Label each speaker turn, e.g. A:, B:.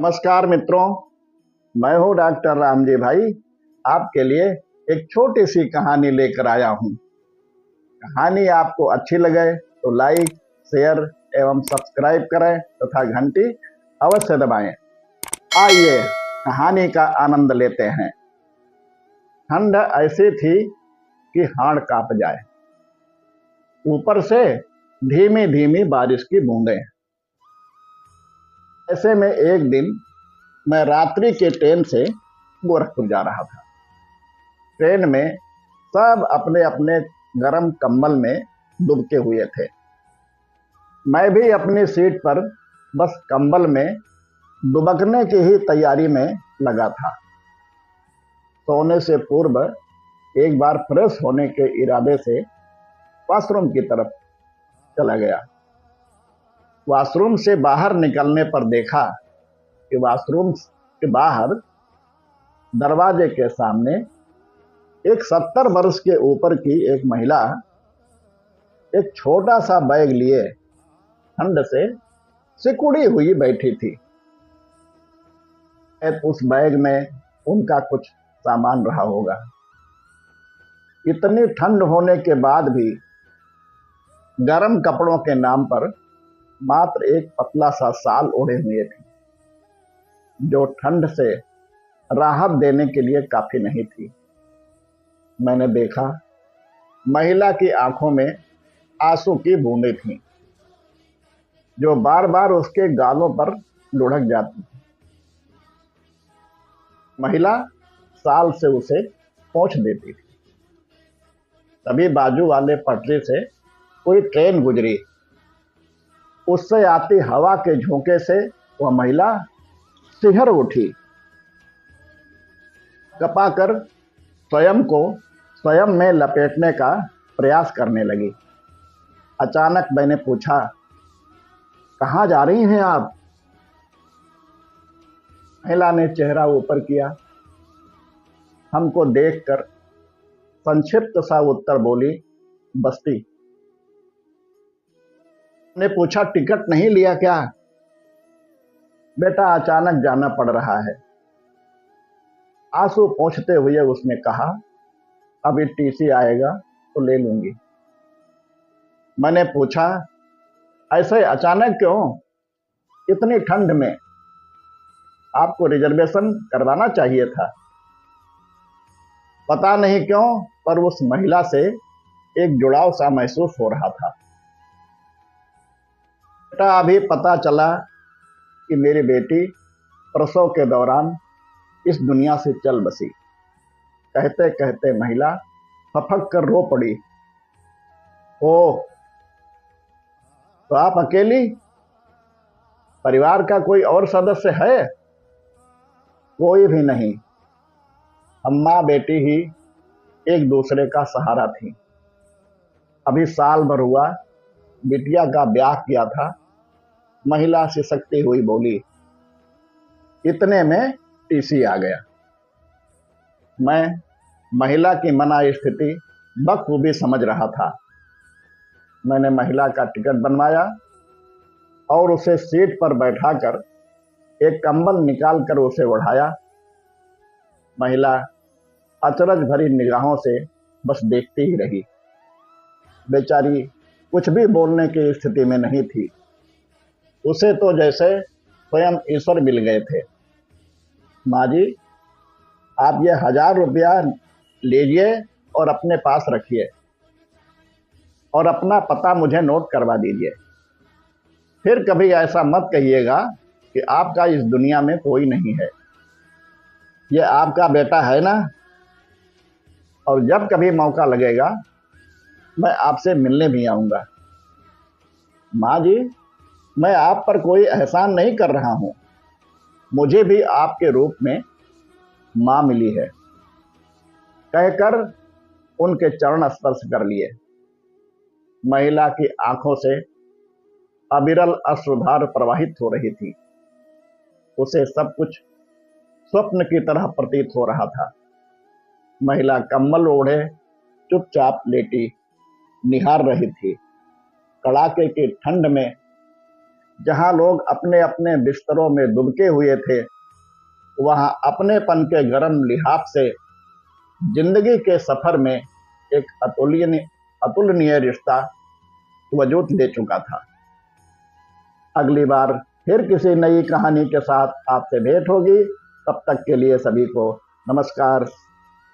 A: नमस्कार मित्रों, मैं हूं डॉक्टर रामजी भाई। आपके लिए एक छोटी सी कहानी लेकर आया हूं। कहानी आपको अच्छी लगे तो लाइक, शेयर एवं सब्सक्राइब करें तथा घंटी अवश्य दबाएं। आइए कहानी का आनंद लेते हैं। ठंड ऐसी थी कि हाड़ कांप जाए। ऊपर से धीमी धीमी बारिश की बूंदें। ऐसे में एक दिन मैं रात्रि के ट्रेन से गोरखपुर जा रहा था। ट्रेन में सब अपने अपने गर्म कंबल में दुबके हुए थे। मैं भी अपनी सीट पर बस कंबल में दुबकने की ही तैयारी में लगा था। सोने से पूर्व एक बार फ्रेश होने के इरादे से वॉशरूम की तरफ चला गया। वॉशरूम से बाहर निकलने पर देखा कि वॉशरूम के बाहर दरवाजे के सामने एक 70 वर्ष के ऊपर की एक महिला एक छोटा सा बैग लिए ठंड से सिकुड़ी हुई बैठी थी। उस बैग में उनका कुछ सामान रहा होगा। इतनी ठंड होने के बाद भी गर्म कपड़ों के नाम पर मात्र एक पतला सा शाल ओढ़े हुए थे, जो ठंड से राहत देने के लिए काफी नहीं थी। मैंने देखा महिला की आंखों में आंसू की बूंदें थीं, जो बार बार उसके गालों पर लुढ़क जाती थी। महिला शाल से उसे पोंछ देती थी। तभी बाजू वाले पटरी से कोई ट्रेन गुजरी। उससे आती हवा के झोंके से वह महिला सिहर उठी, कपाकर स्वयं को स्वयं में लपेटने का प्रयास करने लगी। अचानक मैंने पूछा, कहाँ जा रही हैं आप? महिला ने चेहरा ऊपर किया, हमको देखकर संक्षिप्त सा उत्तर बोली, बस्ती। ने पूछा, टिकट नहीं लिया क्या? बेटा, अचानक जाना पड़ रहा है। आंसू पोंछते हुए उसने कहा, अभी टीसी आएगा तो ले लूंगी। मैंने पूछा, ऐसे अचानक क्यों? इतनी ठंड में आपको रिजर्वेशन करवाना चाहिए था। पता नहीं क्यों, पर उस महिला से एक जुड़ाव सा महसूस हो रहा था। बेटा, अभी पता चला कि मेरी बेटी प्रसव के दौरान इस दुनिया से चल बसी। कहते कहते महिला फफक कर रो पड़ी। ओह, तो आप अकेली? परिवार का कोई और सदस्य है? कोई भी नहीं। हम माँ बेटी ही एक दूसरे का सहारा थी। अभी साल भर हुआ बिटिया का ब्याह किया था। महिला सिसकती हुई बोली। इतने में टीसी आ गया। मैं महिला की मना स्थिति बखूबी समझ रहा था। मैंने महिला का टिकट बनवाया और उसे सीट पर बैठाकर एक कंबल निकालकर उसे ओढ़ाया। महिला अचरज भरी निगाहों से बस देखती ही रही। बेचारी कुछ भी बोलने की स्थिति में नहीं थी। उसे तो जैसे स्वयं ईश्वर मिल गए थे। माँ जी, आप ये 1000 रुपया लीजिए और अपने पास रखिए और अपना पता मुझे नोट करवा दीजिए। फिर कभी ऐसा मत कहिएगा कि आपका इस दुनिया में कोई नहीं है। ये आपका बेटा है ना, और जब कभी मौका लगेगा मैं आपसे मिलने भी आऊँगा। माँ जी, मैं आप पर कोई एहसान नहीं कर रहा हूँ। मुझे भी आपके रूप में माँ मिली है। कहकर उनके चरण स्पर्श कर लिए। महिला की आंखों से अविरल अश्रुधार प्रवाहित हो रही थी। उसे सब कुछ स्वप्न की तरह प्रतीत हो रहा था। महिला कंबल ओढ़े चुपचाप लेटी निहार रही थी। कड़ाके की ठंड में जहां लोग अपने अपने बिस्तरों में दुबके हुए थे, वहां अपनेपन के गर्म लिहाफ से जिंदगी के सफर में एक अतुलनीय अतुलनीय रिश्ता वजूद ले चुका था। अगली बार फिर किसी नई कहानी के साथ आपसे भेंट होगी। तब तक के लिए सभी को नमस्कार।